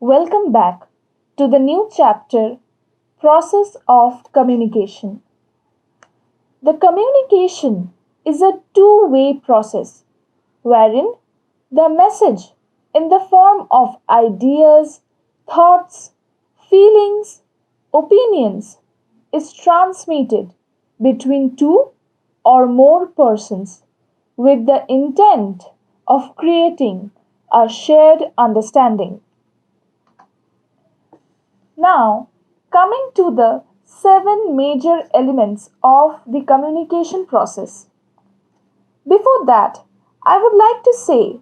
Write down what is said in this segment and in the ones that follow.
Welcome back to the new chapter Process of Communication. The communication is a two-way process wherein the message in the form of ideas, thoughts, feelings, opinions is transmitted between two or more persons with the intent of creating a shared understanding. Now, coming to the seven major elements of the communication process. Before that, I would like to say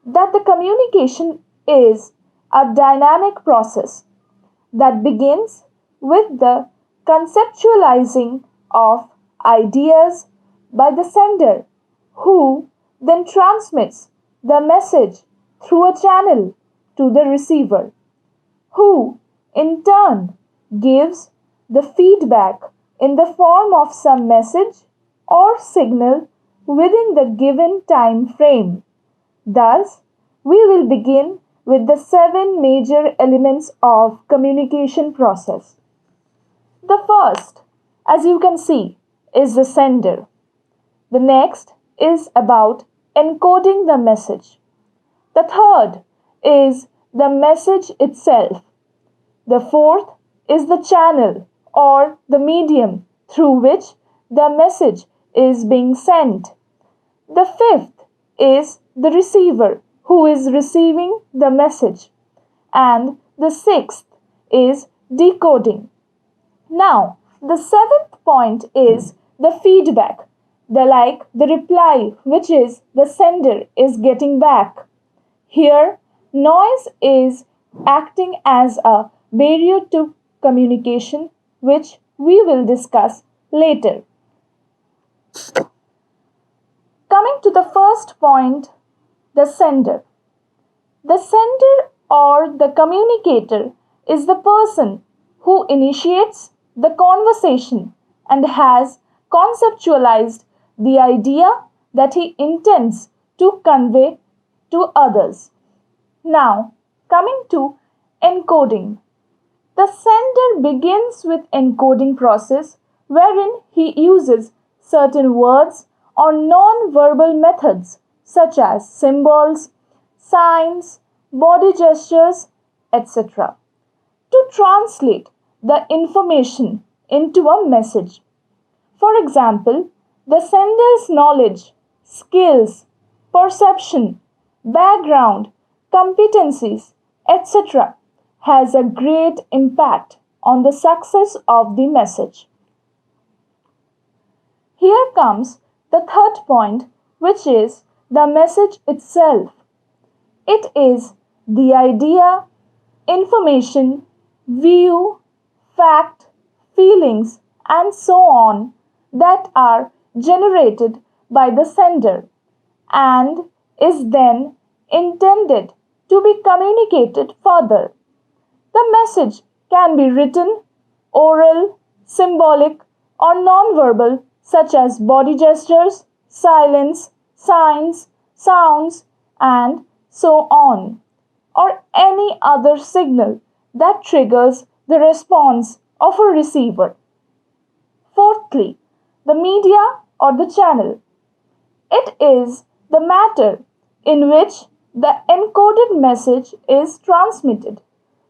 that the communication is a dynamic process that begins with the conceptualizing of ideas by the sender, who then transmits the message through a channel to the receiver, who in turn gives the feedback in the form of some message or signal within the given time frame. Thus, we will begin with the seven major elements of communication process. The first, as you can see, is the sender. The next is about encoding the message. The third is the message itself. The fourth is the channel or the medium through which the message is being sent. The fifth is the receiver who is receiving the message. And the sixth is decoding. Now, the seventh point is the feedback, the reply which is the sender is getting back. Here, noise is acting as a barrier to communication, which we will discuss later. Coming to the first point, the sender. The sender or the communicator is the person who initiates the conversation and has conceptualized the idea that he intends to convey to others. Now, coming to encoding. The sender begins with encoding process wherein he uses certain words or non-verbal methods such as symbols, signs, body gestures, etc. to translate the information into a message. For example, the sender's knowledge, skills, perception, background, competencies, etc. has a great impact on the success of the message. Here comes the third point, which is the message itself. It is the idea, information, view, fact, feelings, and so on that are generated by the sender and is then intended to be communicated further. The message can be written, oral, symbolic, or nonverbal, such as body gestures, silence, signs, sounds, and so on, or any other signal that triggers the response of a receiver. Fourthly, the media or the channel. It is the matter in which the encoded message is transmitted.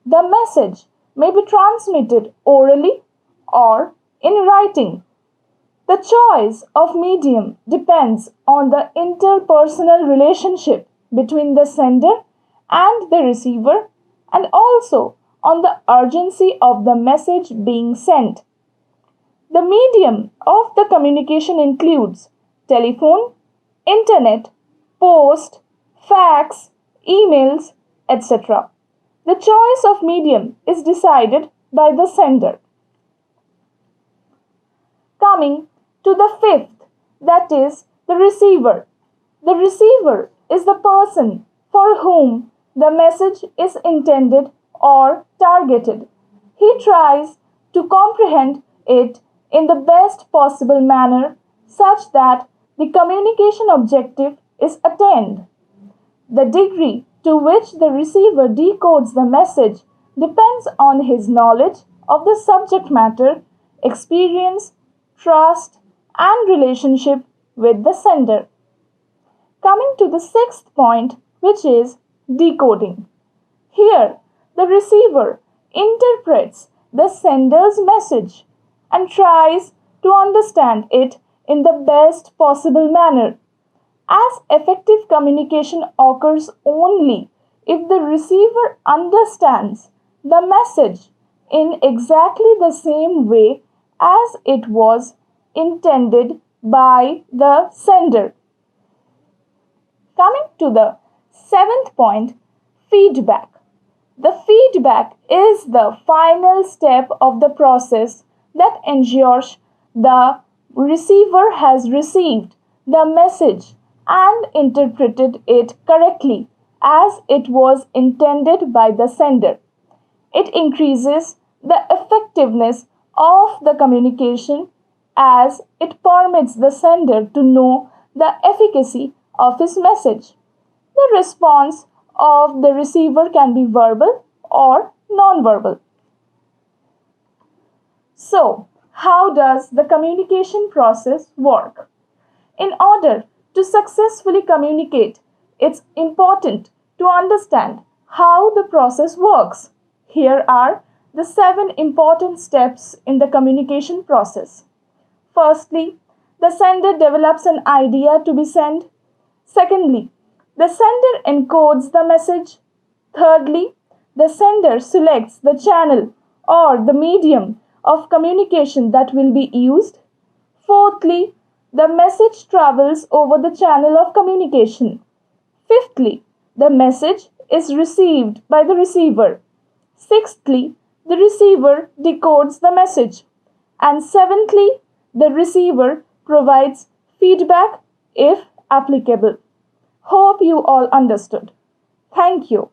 The message may be transmitted orally or in writing. The choice of medium depends on the interpersonal relationship between the sender and the receiver and also on the urgency of the message being sent. The medium of the communication includes telephone, internet, post, fax, emails, etc. The choice of medium is decided by the sender. Coming to the fifth, that is the receiver. The receiver is the person for whom the message is intended or targeted. He tries to comprehend it in the best possible manner such that the communication objective is attained. The degree to which the receiver decodes the message depends on his knowledge of the subject matter, experience, trust, and relationship with the sender. Coming to the sixth point, which is decoding. Here, the receiver interprets the sender's message and tries to understand it in the best possible manner, as effective communication occurs only if the receiver understands the message in exactly the same way as it was intended by the sender. Coming to the seventh point, feedback. The feedback is the final step of the process that ensures the receiver has received the message and interpreted it correctly as it was intended by the sender. It increases the effectiveness of the communication as it permits the sender to know the efficacy of his message. The response of the receiver can be verbal or non-verbal. So, how does the communication process work? In order to successfully communicate, it's important to understand how the process works. Here are the 7 important steps in the communication process. Firstly, the sender develops an idea to be sent. Secondly, the sender encodes the message. Thirdly, the sender selects the channel or the medium of communication that will be used. Fourthly, the message travels over the channel of communication. Fifthly, the message is received by the receiver. Sixthly, the receiver decodes the message. And seventhly, the receiver provides feedback if applicable. Hope you all understood. Thank you.